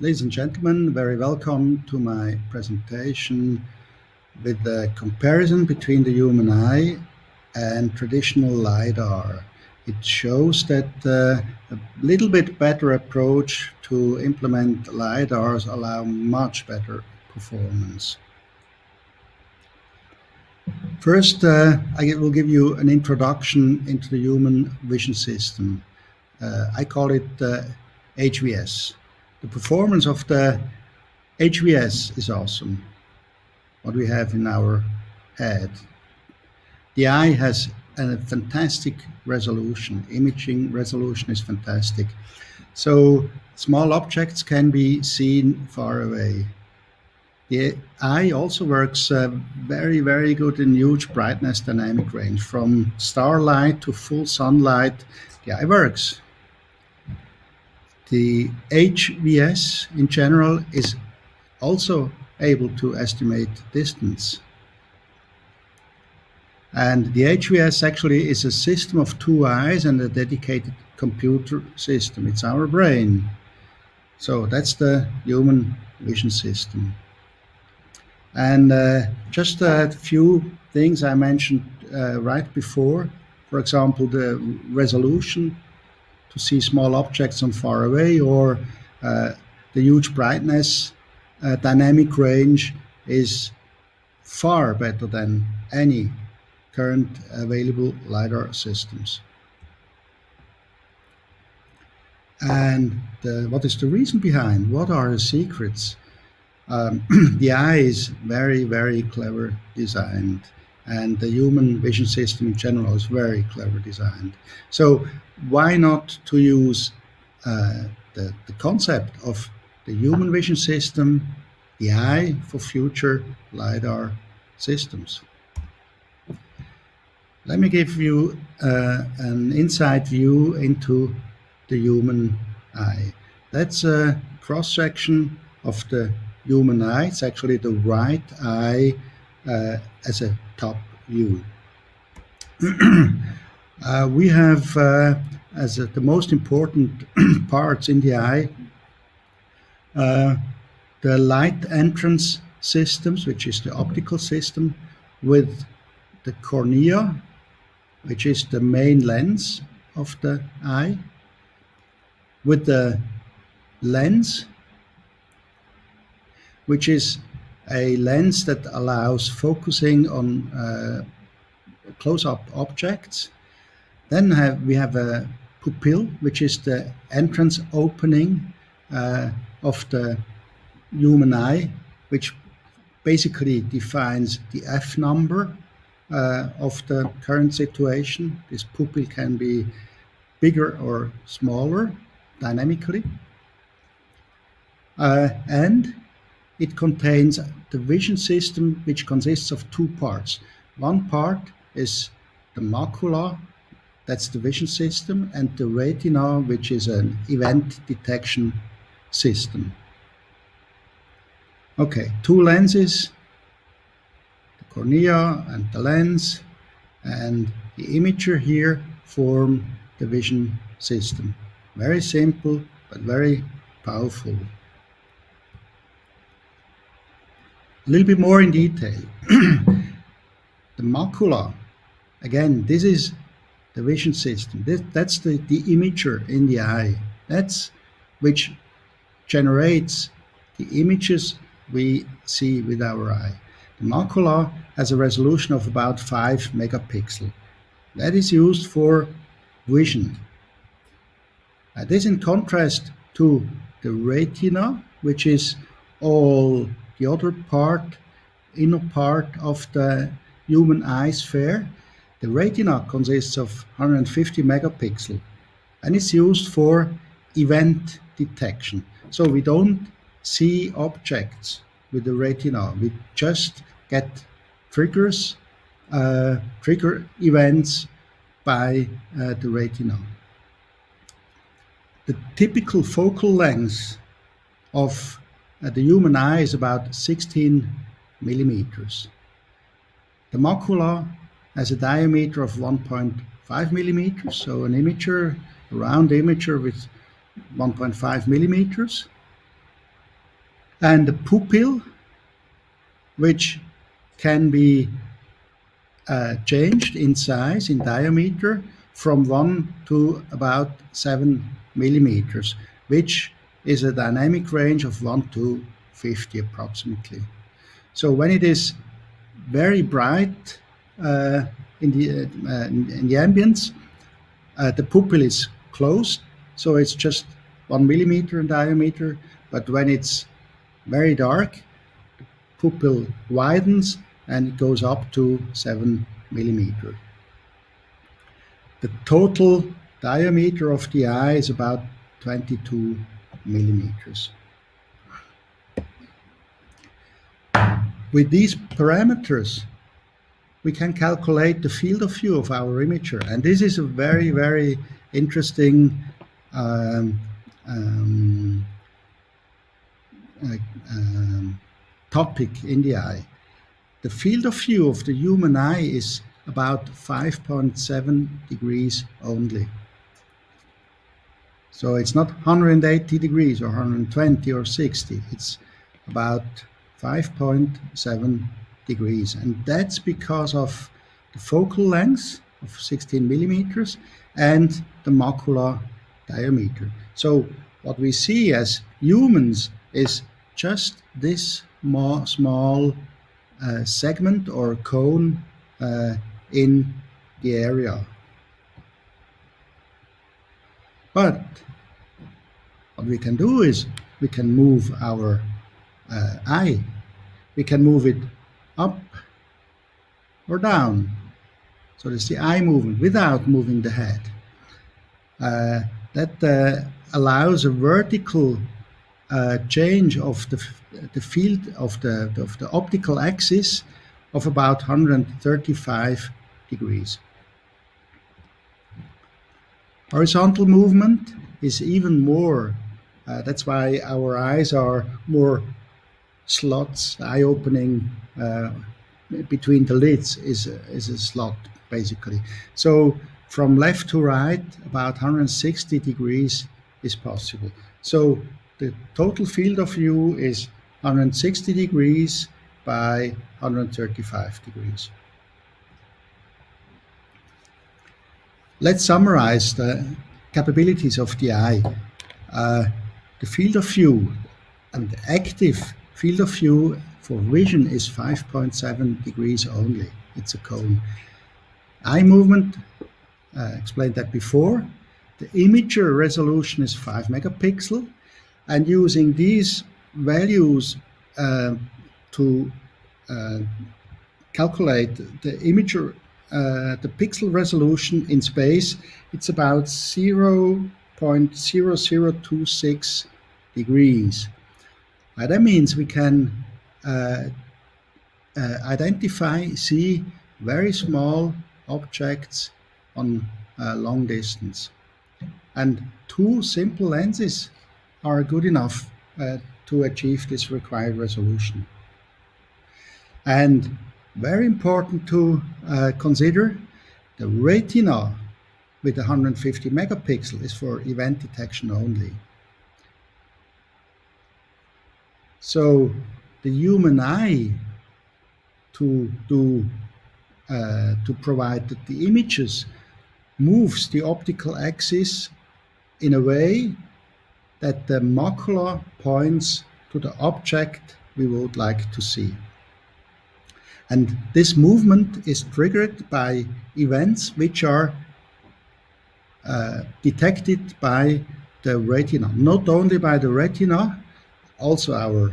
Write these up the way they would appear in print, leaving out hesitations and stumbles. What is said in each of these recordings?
Ladies and gentlemen, very welcome to my presentation with the comparison between the human eye and traditional LiDAR. It shows that a little bit better approach to implement LiDARs allow much better performance. First, I will give you an introduction into the human vision system. I call it HVS. The performance of the HVS is awesome, what we have in our head. The eye has a fantastic resolution. Imaging resolution is fantastic. So small objects can be seen far away. The eye also works very, very good in huge brightness dynamic range. From starlight to full sunlight, the eye works. The HVS in general is also able to estimate distance. And the HVS actually is a system of two eyes and a dedicated computer system. It's our brain. So that's the human vision system. And just a few things I mentioned right before. For example, the resolution to see small objects from far away, or the huge brightness dynamic range is far better than any current available LiDAR systems. And what is the reason behind? What are the secrets? The eye is very, very clever designed, and the human vision system in general is very clever designed. So why not to use the concept of the human vision system, the eye, for future LiDAR systems? Let me give you an inside view into the human eye. That's a cross-section of the human eye. It's actually the right eye as a top view. We have as the most important parts in the eye the light entrance systems, which is the optical system, with the cornea, which is the main lens of the eye, with the lens, which is a lens that allows focusing on close-up objects. Then we have a pupil, which is the entrance opening of the human eye, which basically defines the F number of the current situation. This pupil can be bigger or smaller dynamically. And it contains the vision system, which consists of two parts. One part is the macula, that's the vision system, and the retina, which is an event detection system. Okay, two lenses, the cornea and the lens, and the imager here form the vision system. Very simple, but very powerful. A little bit more in detail. The macula, again, this is the vision system. That's the imager in the eye. That's which generates the images we see with our eye. The macula has a resolution of about 5 megapixels. That is used for vision. This in contrast to the retina, which is all the other part, inner part of the human eye sphere. The retina consists of 150 megapixels, and it's used for event detection. So we don't see objects with the retina. We just get triggers, trigger events by the retina. The typical focal length of the human eye is about 16 millimeters. The macula has a diameter of 1.5 millimeters, so a round imager with 1.5 millimeters. and the pupil, which can be changed in size, in diameter, from 1 to about 7 millimeters, which is a dynamic range of 1 to 50 approximately. So when it is very bright in the ambience, the pupil is closed, so it's just 1 millimeter in diameter. But when it's very dark, the pupil widens and it goes up to 7 millimeter. The total diameter of the eye is about 22 millimeters. With these parameters, we can calculate the field of view of our imager, and this is a very, very interesting topic in the eye. The field of view of the human eye is about 5.7 degrees only. So it's not 180 degrees or 120 or 60. It's about 5.7 degrees. And that's because of the focal length of 16 millimeters and the macular diameter. So what we see as humans is just this small segment or cone in the area. But what we can do is we can move our eye. We can move it up or down. So there's the eye movement without moving the head. That allows a vertical change of the field of the optical axis of about 135 degrees. Horizontal movement is even more. That's why our eyes are more slots. The eye opening between the lids is a slot, basically. So from left to right, about 160 degrees is possible. So the total field of view is 160 degrees by 135 degrees. Let's summarize the capabilities of the eye. The field of view and the active field of view for vision is 5.7 degrees only. It's a cone. Eye movement, explained that before. The imager resolution is 5 megapixel, and using these values to calculate the imager, the pixel resolution in space, it's about 0.0026 degrees. That means we can see very small objects on long distance. And 2 simple lenses are good enough to achieve this required resolution. And very important to consider, the retina with 150 megapixel is for event detection only. So the human eye to provide the images moves the optical axis in a way that the macula points to the object we would like to see. And this movement is triggered by events which are detected by the retina. Not only by the retina, also our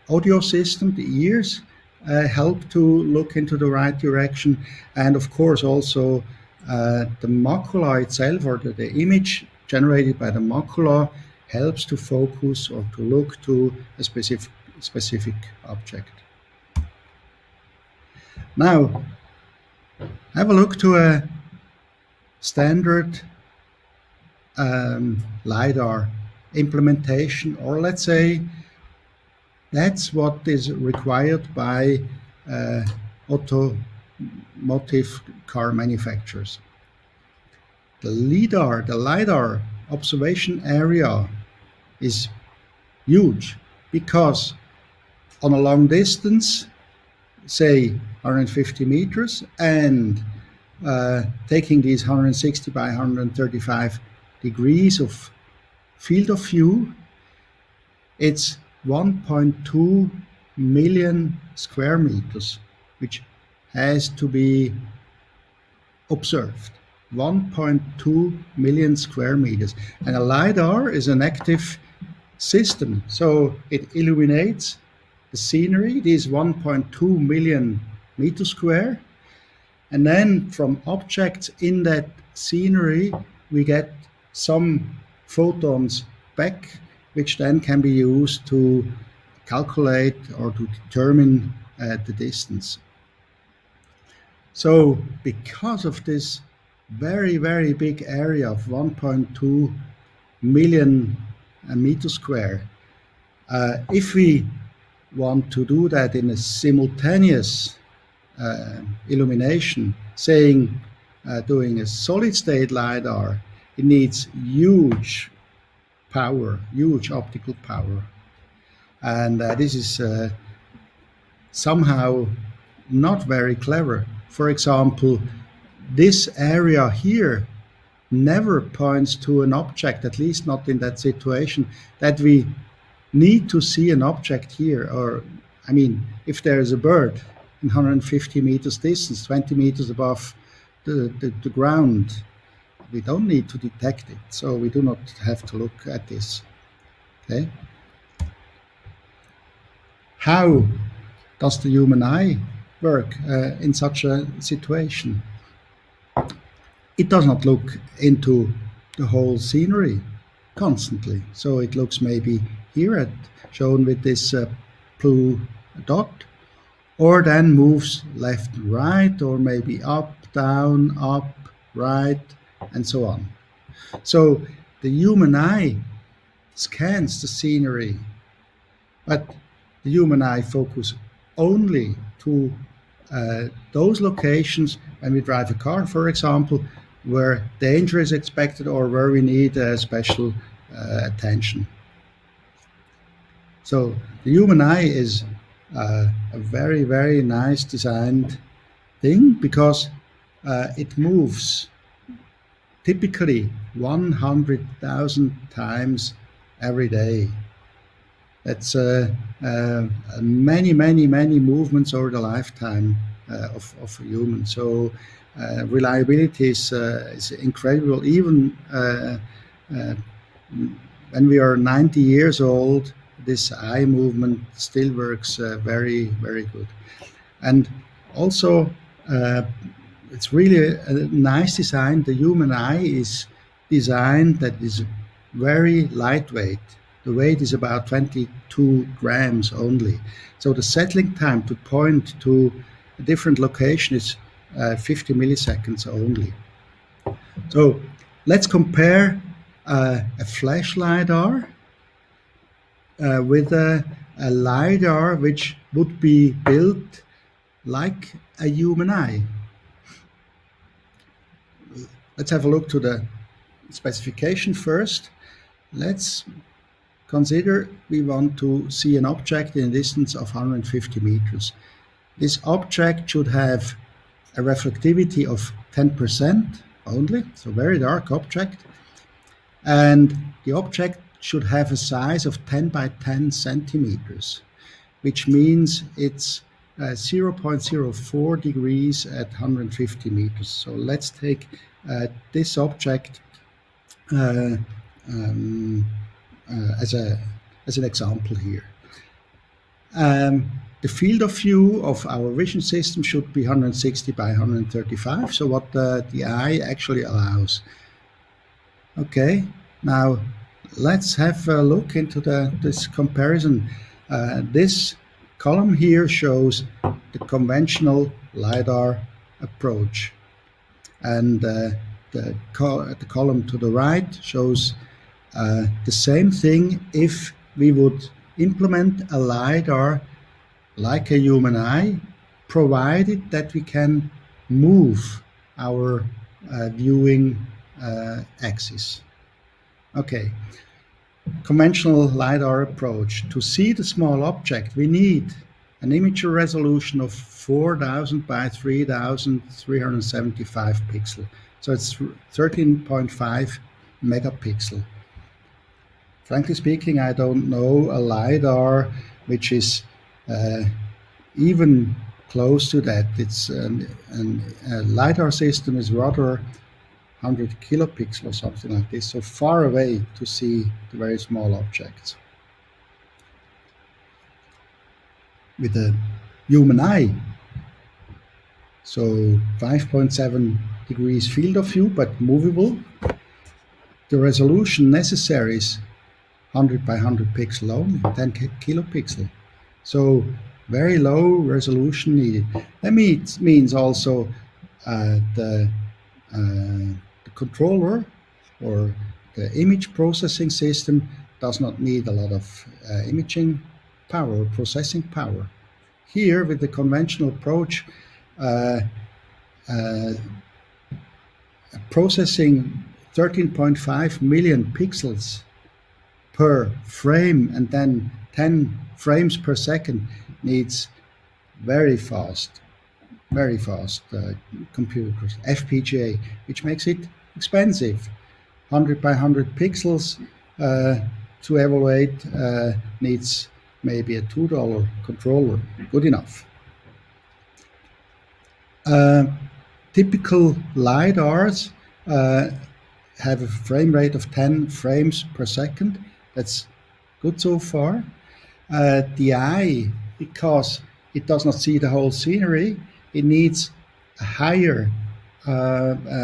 audio system, the ears, help to look into the right direction. And of course also the macula itself, or the image generated by the macula, helps to focus or to look to a specific object. Now, have a look to a standard LiDAR implementation, or let's say that's what is required by automotive car manufacturers. The LiDAR observation area is huge. because on a long distance, say 150 meters, and taking these 160 by 135 degrees of field of view, it's 1.2 million square meters, which has to be observed. 1.2 million square meters. And a LiDAR is an active system, so it illuminates the scenery, these 1.2 million meters square, and then from objects in that scenery we get some photons back, which then can be used to calculate or to determine the distance. So because of this very, very big area of 1.2 million meters square, if we want to do that in a simultaneous illumination, saying doing a solid state LiDAR, it needs huge power, huge optical power. And this is somehow not very clever. For example, this area here never points to an object, at least not in that situation, that we need to see an object here. Or, I mean, if there is a bird in 150 meters distance, 20 meters above the ground, we don't need to detect it, so we do not have to look at this. Okay. How does the human eye work in such a situation? It does not look into the whole scenery constantly. So it looks maybe here at shown with this blue dot, or then moves left and right, or maybe up, down, up, right, and so on. So the human eye scans the scenery, but the human eye focuses only to those locations when we drive a car, for example, where danger is expected or where we need special attention. So the human eye is a very, very nice designed thing, because it moves typically 100,000 times every day. That's many, many, many movements over the lifetime of a human. So reliability is incredible. Even when we are 90 years old, this eye movement still works very, very good. And also, it's really a nice design. The human eye is designed that is very lightweight. The weight is about 22 grams only. So the settling time to point to a different location is 50 milliseconds only. So let's compare a flash LiDAR with a LiDAR which would be built like a human eye. Let's have a look to the specification first. Let's consider we want to see an object in a distance of 150 meters. This object should have a reflectivity of 10% only, so very dark object. And the object should have a size of 10 by 10 centimeters, which means it's 0.04 degrees at 150 meters. So let's take this object as an example here. The field of view of our vision system should be 160 by 135, so what the eye actually allows. Okay, now let's have a look into this comparison. This column here shows the conventional LiDAR approach, and the column to the right shows the same thing if we would implement a LiDAR like a human eye, provided that we can move our viewing axis. Okay, conventional LiDAR approach, to see the small object, we need an imager resolution of 4000 by 3375 pixel. So it's 13.5 megapixel. Frankly speaking, I don't know a LiDAR which is even close to that. It's a LiDAR system is rather 100 kilopixel or something like this, so far away to see the very small objects. With a human eye, so 5.7 degrees field of view, but movable, the resolution necessary is 100 by 100 pixel only, 10 kilopixel. So very low resolution needed. That means also the controller or the image processing system does not need a lot of imaging power, processing power. Here, with the conventional approach, processing 13.5 million pixels per frame and then 10 frames per second needs very fast computers, FPGA, which makes it expensive. 100 by 100 pixels to evaluate needs maybe a $2 controller, good enough. Typical LiDARs have a frame rate of 10 frames per second. That's good so far. The eye, because it does not see the whole scenery, it needs a higher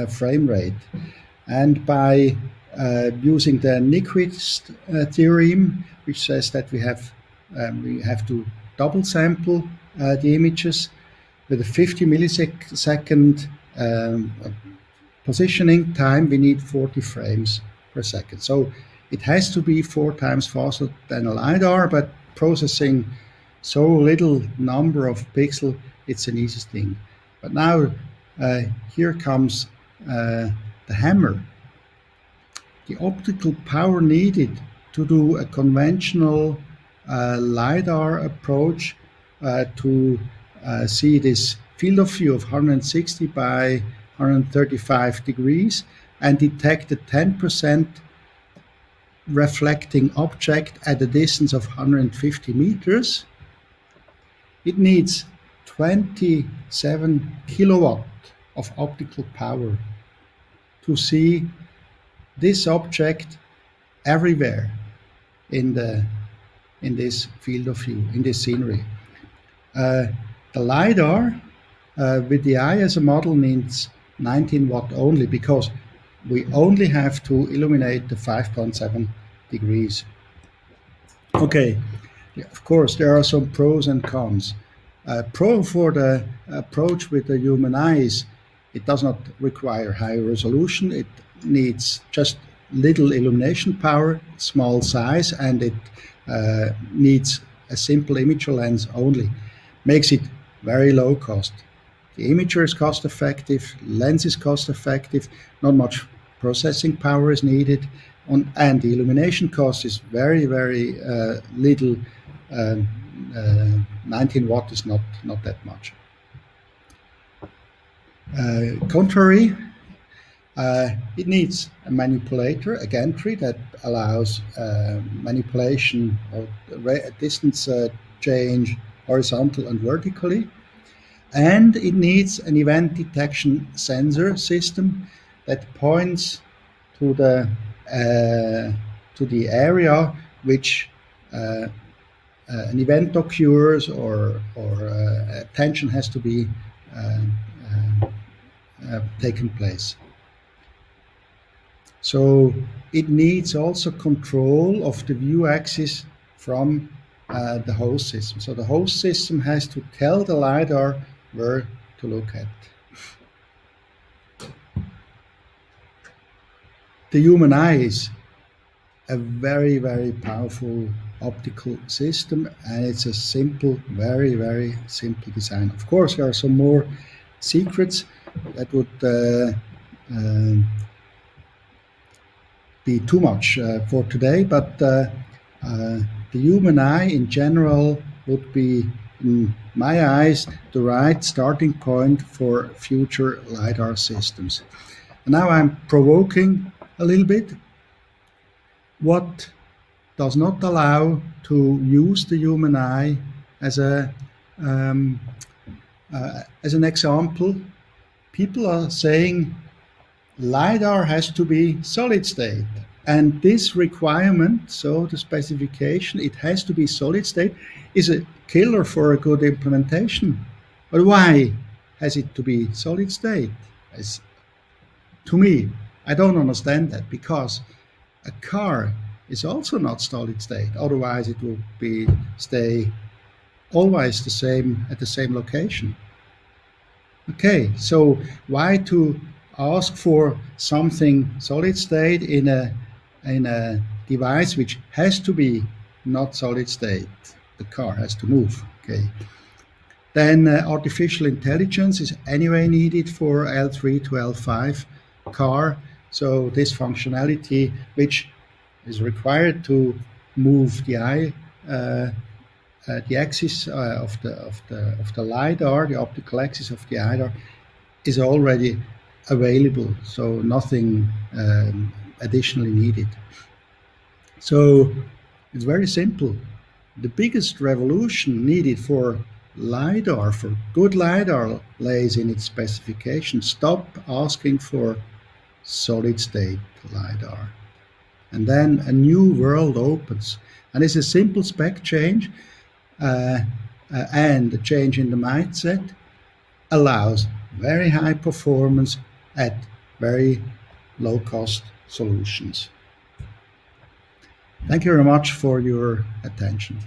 frame rate. And by using the Nyquist theorem, which says that we have to double sample the images with a 50 millisecond positioning time, we need 40 frames per second. So it has to be 4 times faster than a LiDAR, but processing so little number of pixels, it's an easy thing. But now here comes the hammer. The optical power needed to do a conventional LiDAR approach to see this field of view of 160 by 135 degrees and detect a 10% reflecting object at a distance of 150 meters, it needs 27 kilowatt of optical power to see this object everywhere in this field of view, in this scenery. The LiDAR with the eye as a model needs 19 watt only, because we only have to illuminate the 5.7 degrees. Okay, of course there are some pros and cons. Pro for the approach with the human eyes, it does not require high resolution, it needs just little illumination power, small size, and it needs a simple imager lens only. Makes it very low cost. The imager is cost effective, lens is cost effective, not much processing power is needed, and the illumination cost is very little. 19 watt is not that much. Contrary, it needs a manipulator, a gantry that allows manipulation of distance change horizontal and vertically, and it needs an event detection sensor system that points to the area which an event occurs or attention has to be taken place. So it needs also control of the view axis from the host system. So the host system has to tell the LiDAR where to look at. The human eye is a very powerful optical system, and it's a simple, very simple design. Of course, there are some more secrets that would be too much for today, but the human eye in general would be, in my eyes, the right starting point for future LiDAR systems. And now I'm provoking a little bit. What does not allow to use the human eye as an example? People are saying LiDAR has to be solid state. And this requirement, so the specification, it has to be solid state, is a killer for a good implementation. But why has it to be solid state? To me, I don't understand that, because a car is also not solid state. Otherwise, it will stay always the same at the same location. Okay, so why to ask for something solid state in a device which has to be not solid state? The car has to move. Okay. Then artificial intelligence is anyway needed for L3 to L5 car. So this functionality, which is required to move the eye, the axis of the LiDAR, the optical axis of the LiDAR, is already available. So nothing additionally needed. So it's very simple. The biggest revolution needed for LiDAR, for good LiDAR, lays in its specification. Stop asking for solid state LiDAR. And then a new world opens. And it's a simple spec change and a change in the mindset allows very high performance at very low cost solutions. Thank you very much for your attention.